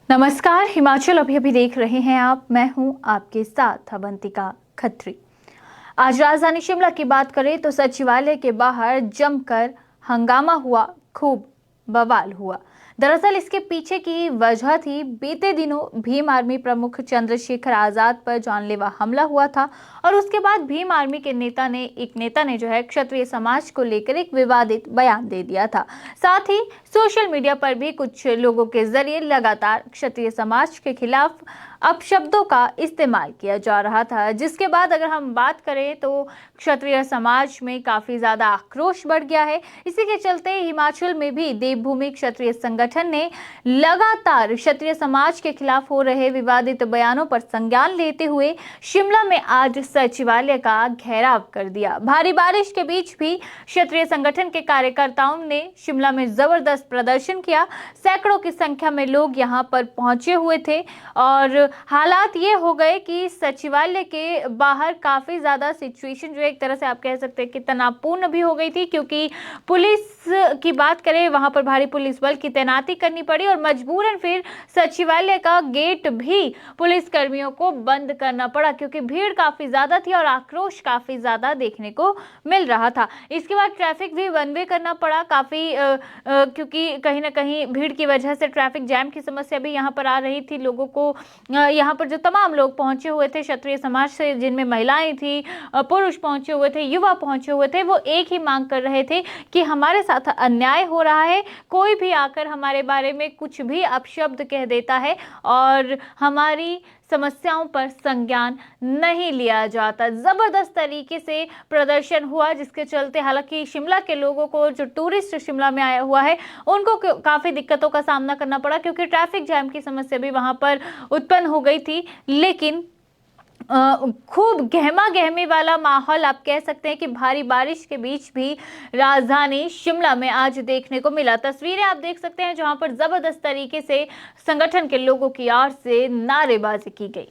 नमस्कार, हिमाचल अभी देख रहे हैं आप। मैं हूं आपके साथ अवंतिका खत्री। आज राजधानी शिमला की बात करें तो सचिवालय के बाहर जमकर हंगामा हुआ, खूब बवाल हुआ। दरअसल इसके पीछे की वजह थी बीते दिनों भीम आर्मी प्रमुख चंद्रशेखर आजाद पर जानलेवा हमला हुआ था और उसके बाद भीम आर्मी के एक नेता ने जो है क्षत्रिय समाज को लेकर एक विवादित बयान दे दिया था। साथ ही सोशल मीडिया पर भी कुछ लोगों के जरिए लगातार क्षत्रिय समाज के खिलाफ अपशब्दों का इस्तेमाल किया जा रहा था, जिसके बाद अगर हम बात करें तो क्षत्रिय समाज में काफी ज्यादा आक्रोश बढ़ गया है। इसी के चलते हिमाचल में भी देवभूमि क्षत्रिय संगठन ने लगातार क्षत्रिय समाज के खिलाफ हो रहे विवादित बयानों पर संज्ञान लेते हुए शिमला में आज सचिवालय का घेराव कर दिया। भारी बारिश के बीच भी क्षत्रिय संगठन के कार्यकर्ताओं ने शिमला में जबरदस्त प्रदर्शन किया। सैकड़ों की संख्या में लोग यहां पर पहुंचे हुए थे और हालात ये हो गए कि सचिवालय के बाहर काफी ज्यादा सिचुएशन जो एक तरह से आप कह सकते हैं कि तनावपूर्ण भी हो गई थी, क्योंकि पुलिस की बात करें वहां पर भारी पुलिस बल की तैनाती करनी पड़ी और मजबूरन फिर सचिवालय का गेट भी पुलिस कर्मियों को बंद करना पड़ा, क्योंकि भीड़ काफी ज्यादा थी और आक्रोश काफी ज्यादा देखने को मिल रहा था। इसके बाद ट्रैफिक भी वन वे करना पड़ा काफी, क्योंकि कहीं ना कहीं भीड़ की वजह से ट्रैफिक जैम की समस्या भी यहाँ पर आ रही थी। लोगों को यहाँ पर जो तमाम लोग पहुंचे हुए थे क्षत्रिय समाज से, जिनमें महिलाएं थी, पुरुष पहुंचे हुए थे, युवा पहुंचे हुए थे, वो एक ही मांग कर रहे थे कि हमारे साथ अन्याय हो रहा है। कोई भी आकर हमारे बारे में कुछ भी अपशब्द कह देता है और हमारी समस्याओं पर संज्ञान नहीं लिया जाता। जबरदस्त तरीके से प्रदर्शन हुआ, जिसके चलते हालांकि शिमला के लोगों को, जो टूरिस्ट शिमला में आया हुआ है, उनको काफी दिक्कतों का सामना करना पड़ा, क्योंकि ट्रैफिक जैम की समस्या भी वहां पर उत्पन्न हो गई थी। लेकिन खूब गहमा गहमी वाला माहौल आप कह सकते हैं कि भारी बारिश के बीच भी राजधानी शिमला में आज देखने को मिला। तस्वीरें आप देख सकते हैं जहां पर जबरदस्त तरीके से संगठन के लोगों की ओर से नारेबाजी की गई।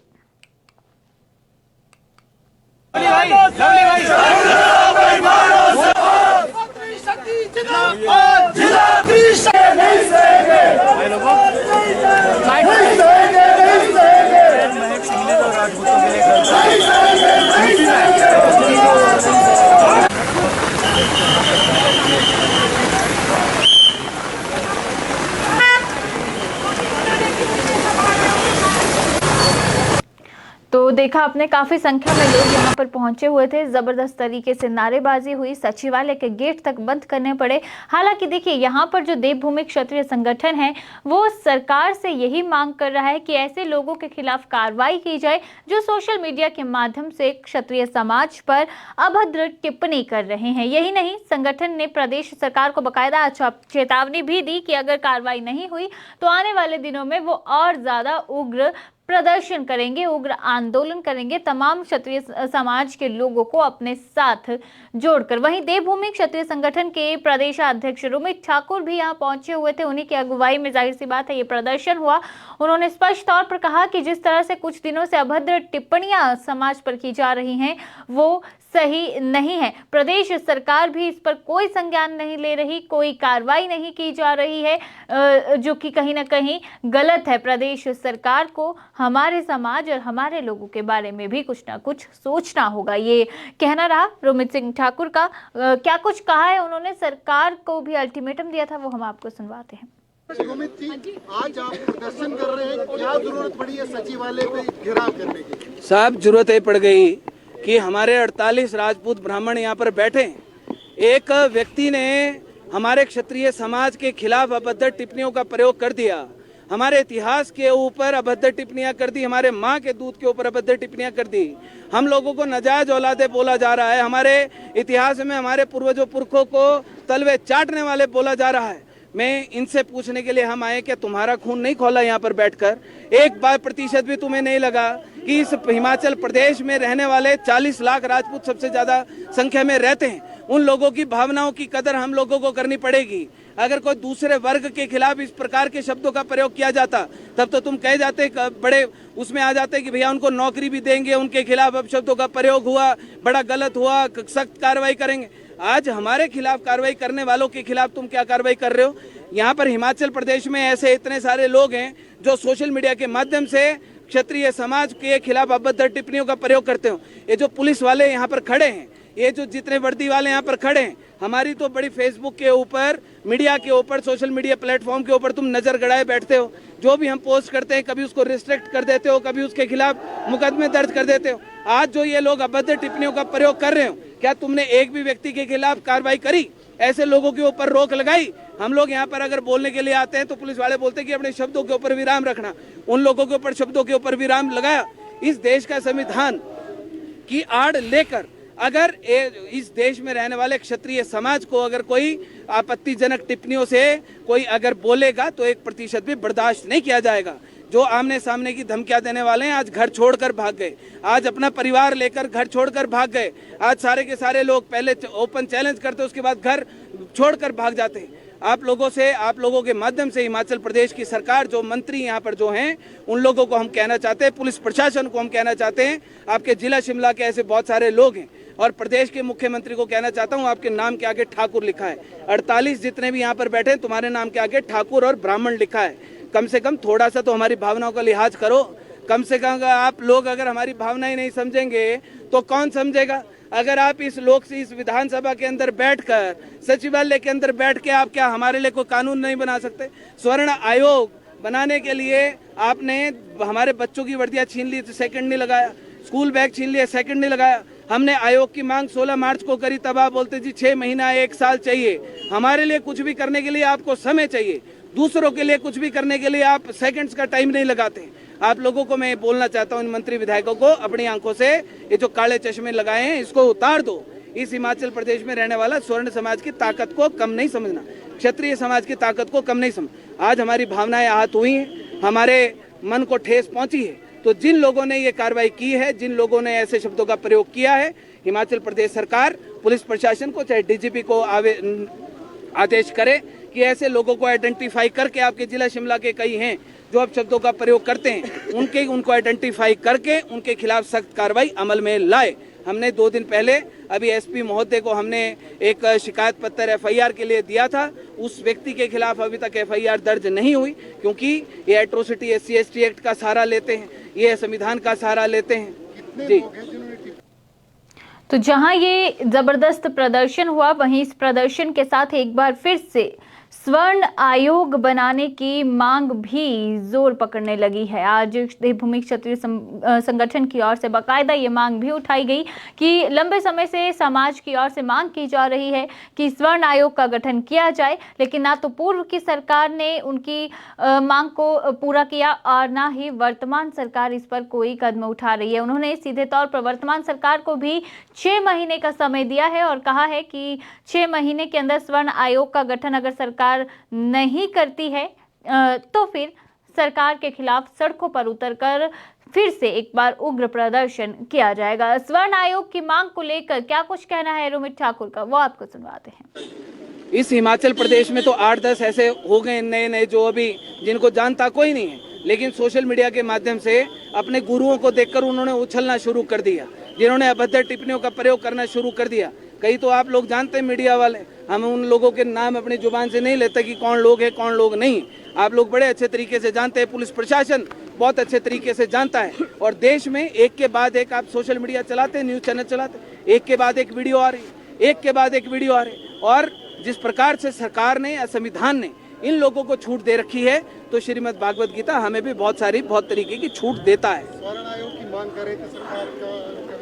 तो देखा आपने, काफी संख्या में लोग यहाँ पर पहुंचे हुए थे। जबरदस्त तरीके से नारेबाजी हुई, सचिवालय के गेट तक बंद करने पड़े। हालांकि देखिए, यहाँ पर जो देवभूमि क्षत्रिय संगठन है वो सरकार से यही मांग कर रहा है कि ऐसे लोगों के खिलाफ कार्रवाई की जाए जो सोशल मीडिया के माध्यम से क्षत्रिय समाज पर अभद्र टिप्पणी कर रहे हैं। यही नहीं, संगठन ने प्रदेश सरकार को बाकायदा चेतावनी भी दी कि अगर कार्रवाई नहीं हुई तो आने वाले दिनों में वो और ज्यादा उग्र प्रदर्शन करेंगे, उग्र आंदोलन करेंगे, तमाम क्षत्रिय समाज के लोगों को अपने साथ जोड़कर। वहीं देवभूमि क्षत्रिय संगठन के प्रदेशाध्यक्ष रोमित ठाकुर भी यहां पहुंचे हुए थे। उन्हीं की अगुवाई में जाहिर सी बात है ये प्रदर्शन हुआ। उन्होंने स्पष्ट तौर पर कहा कि जिस तरह से कुछ दिनों से अभद्र टिप्पणियां समाज पर की जा रही हैं वो सही नहीं है। प्रदेश सरकार भी इस पर कोई संज्ञान नहीं ले रही, कोई कार्रवाई नहीं की जा रही है, जो कि कहीं ना कहीं गलत है। प्रदेश सरकार को हमारे समाज और हमारे लोगों के बारे में भी कुछ ना कुछ सोचना होगा, ये कहना रहा रोमित सिंह ठाकुर का। क्या कुछ कहा है उन्होंने, सरकार को भी अल्टीमेटम दिया था, वो हम आपको सुनवाते हैं। रोमित जी, आज आप प्रदर्शन कर रहे हैं, क्या जरूरत पड़ी है सचिवालय पे घेराव करने की? साहब, जरूरत ये पड़ गई कि हमारे 48 राजपूत ब्राह्मण यहाँ पर बैठे। एक व्यक्ति ने हमारे क्षत्रिय समाज के खिलाफ अभद्र टिप्पणियों का प्रयोग कर दिया, हमारे इतिहास के ऊपर अभद्र टिप्पणियां कर दी, हमारे माँ के दूध के ऊपर अभद्र टिप्पणियां कर दी। हम लोगों को नाजायज औलादे बोला जा रहा है, हमारे इतिहास में हमारे पूर्वजों पुरखों को तलवे चाटने वाले बोला जा रहा है। मैं इनसे पूछने के लिए हम आए कि तुम्हारा खून नहीं खोला यहाँ पर बैठकर? एक बार प्रतिशत भी तुम्हें नहीं लगा कि इस हिमाचल प्रदेश में रहने वाले 40 लाख राजपूत सबसे ज्यादा संख्या में रहते हैं, उन लोगों की भावनाओं की कदर हम लोगों को करनी पड़ेगी। अगर कोई दूसरे वर्ग के खिलाफ इस प्रकार के शब्दों का प्रयोग किया जाता तब तो तुम कह जाते, बड़े उसमें आ जाते कि भैया उनको नौकरी भी देंगे, उनके खिलाफ अपशब्दों का प्रयोग हुआ, बड़ा गलत हुआ, सख्त कार्रवाई करेंगे। आज हमारे खिलाफ कार्रवाई करने वालों के खिलाफ तुम क्या कार्रवाई कर रहे हो? यहाँ पर हिमाचल प्रदेश में ऐसे इतने सारे लोग हैं जो सोशल मीडिया के माध्यम से क्षत्रिय समाज के खिलाफ अभद्र टिप्पणियों का प्रयोग करते हो। ये जो पुलिस वाले यहाँ पर खड़े हैं, ये जो जितने वर्दी वाले यहाँ पर खड़े हैं, हमारी तो बड़ी फेसबुक के ऊपर, मीडिया के ऊपर, सोशल मीडिया प्लेटफॉर्म के ऊपर तुम नजर गड़ाए बैठते हो। जो भी हम पोस्ट करते हैं कभी उसको रिस्ट्रिक्ट कर देते हो, कभी उसके खिलाफ मुकदमे दर्ज कर देते हो। आज जो ये लोग अभद्र टिप्पणियों का प्रयोग कर रहे हो, क्या तुमने एक भी व्यक्ति के खिलाफ कार्रवाई करी? ऐसे लोगों के ऊपर रोक लगाई? हम लोग यहाँ पर अगर बोलने के लिए आते हैं तो पुलिस वाले बोलते हैं कि अपने शब्दों के ऊपर विराम रखना। उन लोगों के ऊपर शब्दों के ऊपर विराम लगाया। इस देश का संविधान की आड़ लेकर अगर इस देश में रहने वाले क्षत्रिय समाज को अगर कोई आपत्तिजनक टिप्पणियों से कोई अगर बोलेगा तो 1% भी बर्दाश्त नहीं किया जाएगा। जो आमने सामने की धमकियां देने वाले हैं आज घर छोड़कर भाग गए, आज अपना परिवार लेकर घर छोड़कर भाग गए। आज सारे के सारे लोग पहले ओपन चैलेंज करते, उसके बाद घर छोड़कर भाग जाते हैं। आप लोगों के माध्यम से हिमाचल प्रदेश की सरकार, जो मंत्री यहाँ पर जो हैं, उन लोगों को हम कहना चाहते हैं, पुलिस प्रशासन को हम कहना चाहते हैं, आपके जिला शिमला के ऐसे बहुत सारे लोग हैं और प्रदेश के मुख्यमंत्री को कहना चाहता हूँ, आपके नाम के आगे ठाकुर लिखा है। 48 जितने भी यहाँ पर बैठे हैं, तुम्हारे नाम के आगे ठाकुर और ब्राह्मण लिखा है। कम से कम थोड़ा सा तो हमारी भावनाओं का लिहाज करो। कम से कम आप लोग अगर हमारी भावनाएं नहीं समझेंगे तो कौन समझेगा? अगर आप इस विधानसभा के अंदर बैठकर, सचिवालय के अंदर बैठ के आप क्या हमारे लिए कोई कानून नहीं बना सकते? स्वर्ण आयोग बनाने के लिए आपने हमारे बच्चों की वर्दियां छीन ली तो सेकंड नहीं लगाया, स्कूल बैग छीन लिया, सेकंड नहीं लगाया। हमने आयोग की मांग 16 मार्च को करी, तब आप बोलते जी 6 महीना 1 साल चाहिए। हमारे लिए कुछ भी करने के लिए आपको समय चाहिए, दूसरों के लिए कुछ भी करने के लिए आप सेकंड्स का टाइम नहीं लगाते। आप लोगों को मैं बोलना चाहता हूं, इन मंत्री विधायकों को, अपनी आंखों से ये जो काले चश्मे लगाए हैं इसको उतार दो। इस हिमाचल प्रदेश में रहने वाला स्वर्ण समाज की ताकत को कम नहीं समझना, क्षत्रिय समाज की ताकत को कम नहीं समझ। आज हमारी भावनाएं आहत हुई हैं, हमारे मन को ठेस पहुंची है, तो जिन लोगों ने ये कार्रवाई की है, जिन लोगों ने ऐसे शब्दों का प्रयोग किया है, हिमाचल प्रदेश सरकार पुलिस प्रशासन को, चाहे डीजीपी को आदेश करे कि ऐसे लोगों को आइडेंटिफाई करके, आपके जिला शिमला के कई हैं जो अब शब्दों का प्रयोग करते हैं, उनको आइडेंटिफाई करके उनके खिलाफ सख्त कार्रवाई अमल में लाए। हमने 2 दिन पहले अभी एसपी महोदय को हमने एक शिकायत पत्र एफआईआर के लिए दिया था। उस व्यक्ति के खिलाफ अभी तक एफआईआर दर्ज नहीं हुई, क्योंकि ये एट्रोसिटी SC/ST एक्ट का सहारा लेते हैं, ये संविधान का सहारा लेते हैं। जी, तो जहां ये जबरदस्त प्रदर्शन हुआ, वहीं इस प्रदर्शन के साथ एक बार फिर से स्वर्ण आयोग बनाने की मांग भी जोर पकड़ने लगी है। आज देवभूमि क्षत्रिय संगठन की ओर से बाकायदा ये मांग भी उठाई गई कि लंबे समय से समाज की ओर से मांग की जा रही है कि स्वर्ण आयोग का गठन किया जाए, लेकिन ना तो पूर्व की सरकार ने उनकी मांग को पूरा किया और ना ही वर्तमान सरकार इस पर कोई कदम उठा रही है। उन्होंने सीधे तौर पर वर्तमान सरकार को भी 6 महीने का समय दिया है और कहा है कि 6 महीने के अंदर स्वर्ण आयोग का गठन अगर सरकार नहीं करती है तो फिर सरकार के खिलाफ सड़कों पर उतरकर फिर से एक बार उग्र प्रदर्शन किया जाएगा। स्वर्ण आयोग की मांग को लेकर क्या कुछ कहना है रोमित ठाकुर का, वो आपको सुनवाते हैं। इस हिमाचल प्रदेश में तो 8-10 ऐसे हो गए नए जो अभी जिनको जानता कोई नहीं है, लेकिन सोशल मीडिया के माध्यम से अपने गुरुओं को देखकर उन्होंने उछलना शुरू कर दिया, जिन्होंने अभद्र टिप्पणियों का प्रयोग करना शुरू कर दिया। कई तो आप लोग जानते हैं मीडिया वाले, हम उन लोगों के नाम अपनी जुबान से नहीं लेते कि कौन लोग हैं कौन लोग नहीं। आप लोग बड़े अच्छे तरीके से जानते हैं, पुलिस प्रशासन बहुत अच्छे तरीके से जानता है। और देश में एक के बाद एक आप सोशल मीडिया चलाते हैं, न्यूज़ चैनल चलाते हैं, एक के बाद एक वीडियो आ रही, एक के बाद एक वीडियो आ रही। और जिस प्रकार से सरकार ने या संविधान ने इन लोगों को छूट दे रखी है, तो श्रीमद् भागवत गीता हमें भी बहुत तरीके की छूट देता है। स्वर्ण आयोग की मांग कर रहे थे, सरकार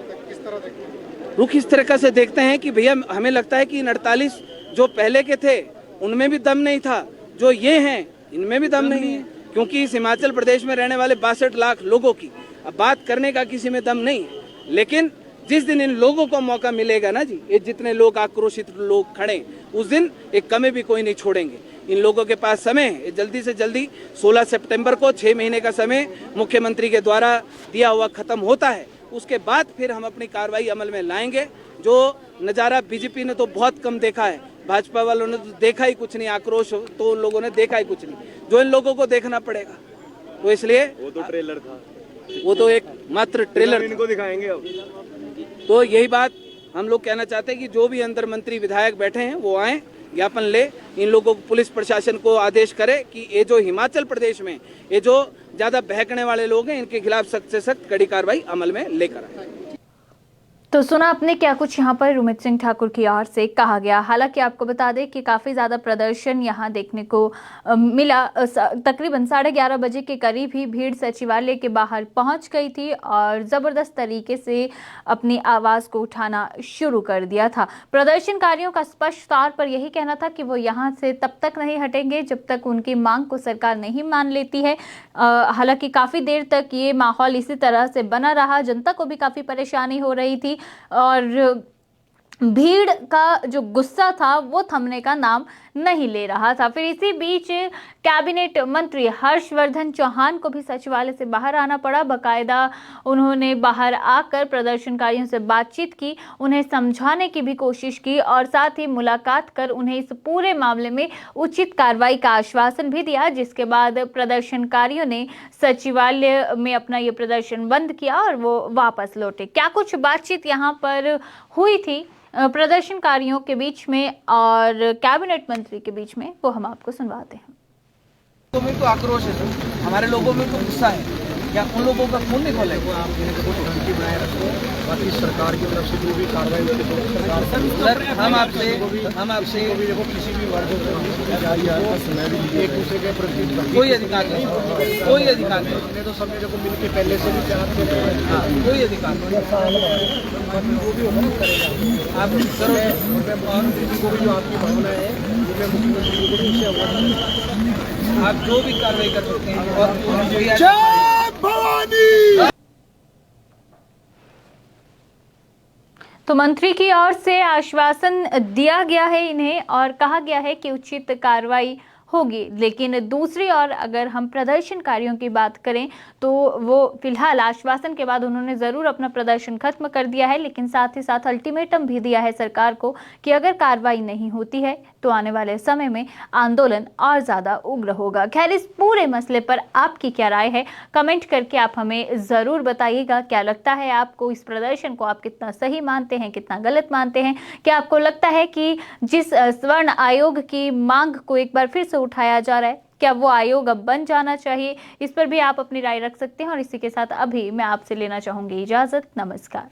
का किस तरह देखते हैं? रुख इस तरह से देखते हैं कि भैया हमें लगता है कि इन 48 जो पहले के थे उनमें भी दम नहीं था, जो ये हैं इनमें भी दम नहीं है, क्योंकि इस हिमाचल प्रदेश में रहने वाले 62 लाख लोगों की अब बात करने का किसी में दम नहीं है। लेकिन जिस दिन इन लोगों को मौका मिलेगा ना जी, ये जितने लोग आक्रोशित लोग खड़े, उस दिन एक कमी भी कोई नहीं छोड़ेंगे। इन लोगों के पास समय है, जल्दी से जल्दी 16 सितंबर को 6 महीने का समय मुख्यमंत्री के द्वारा दिया हुआ खत्म होता है, उसके बाद फिर हम अपनी कार्रवाई अमल में लाएंगे। जो नज़ारा बीजेपी ने तो बहुत कम देखा है, भाजपा वालों ने तो देखा ही कुछ नहीं, आक्रोश तो उन लोगों ने देखा ही कुछ नहीं, जो इन लोगों को देखना पड़ेगा। तो इसलिए वो तो ट्रेलर था, वो तो एक मात्र ट्रेलर इनको दिखाएंगे अब। तो यही बात हम लोग कहना चाहते हैं कि जो भी अंदर मंत्री विधायक बैठे हैं वो आए, ज्ञापन ले, इन लोगों को पुलिस प्रशासन को आदेश करे कि ये जो हिमाचल प्रदेश में ये जो ज्यादा बहकने वाले लोग हैं इनके खिलाफ सख्त से सख्त कड़ी कार्रवाई अमल में लेकर आए। तो सुना आपने क्या कुछ यहाँ पर उमित सिंह ठाकुर की ओर से कहा गया। हालांकि आपको बता दें कि काफ़ी ज़्यादा प्रदर्शन यहाँ देखने को मिला। तकरीबन 11:30 बजे के करीब ही भीड़ सचिवालय के बाहर पहुँच गई थी और ज़बरदस्त तरीके से अपनी आवाज़ को उठाना शुरू कर दिया था। प्रदर्शनकारियों का स्पष्ट तौर पर यही कहना था कि वो यहाँ से तब तक नहीं हटेंगे जब तक उनकी मांग को सरकार नहीं मान लेती है। हालांकि काफ़ी देर तक ये माहौल इसी तरह से बना रहा, जनता को भी काफ़ी परेशानी हो रही थी और भीड़ का जो गुस्सा था वो थमने का नाम नहीं ले रहा था। फिर इसी बीच कैबिनेट मंत्री हर्षवर्धन चौहान को भी सचिवालय से बाहर आना पड़ा। बाकायदा उन्होंने बाहर आकर प्रदर्शनकारियों से बातचीत की, उन्हें समझाने की भी कोशिश की और साथ ही मुलाकात कर उन्हें इस पूरे मामले में उचित कार्रवाई का आश्वासन भी दिया, जिसके बाद प्रदर्शनकारियों ने सचिवालय में अपना ये प्रदर्शन बंद किया और वो वापस लौटे। क्या कुछ बातचीत यहाँ पर हुई थी प्रदर्शनकारियों के बीच में और कैबिनेट मंत्री के बीच में, वो हम आपको सुनवाते हैं। लोगों में तो आक्रोश है, हमारे लोगों में तो गुस्सा है, क्या उन लोगों का खून नहीं खोले? बाकी सरकार की तरफ से जो भी कार्रवाई होती है सरकार सर, हम आपसे देखो किसी भी वर्ग एक दूसरे के प्रति कोई अधिकार नहीं, कोई अधिकार नहीं, हमने तो सब लोगों को मिलकर पहले से भी प्यार कर रहे हैं। हाँ, कोई अधिकार नहीं, वो भी होगा करेगा आप करो। और किसी को भी जो आपकी भावना है वो मैं मुख्यमंत्री को भी उससे अवगत, आप जो भी कार्रवाई कर सकते हैं और तो मंत्री की ओर से आश्वासन दिया गया है इन्हें और कहा गया है कि उचित कार्रवाई होगी। लेकिन दूसरी ओर अगर हम प्रदर्शनकारियों की बात करें तो वो फिलहाल आश्वासन के बाद उन्होंने ज़रूर अपना प्रदर्शन खत्म कर दिया है, लेकिन साथ ही साथ अल्टीमेटम भी दिया है सरकार को कि अगर कार्रवाई नहीं होती है तो आने वाले समय में आंदोलन और ज़्यादा उग्र होगा। खैर, इस पूरे मसले पर आपकी क्या राय है, कमेंट करके आप हमें ज़रूर बताइएगा। क्या लगता है आपको, इस प्रदर्शन को आप कितना सही मानते हैं, कितना गलत मानते हैं? क्या आपको लगता है कि जिस स्वर्ण आयोग की मांग को एक बार फिर से उठाया जा रहा है, क्या वो आयोग अब बन जाना चाहिए? इस पर भी आप अपनी राय रख सकते हैं और इसी के साथ अभी मैं आपसे लेना चाहूंगी इजाजत। नमस्कार।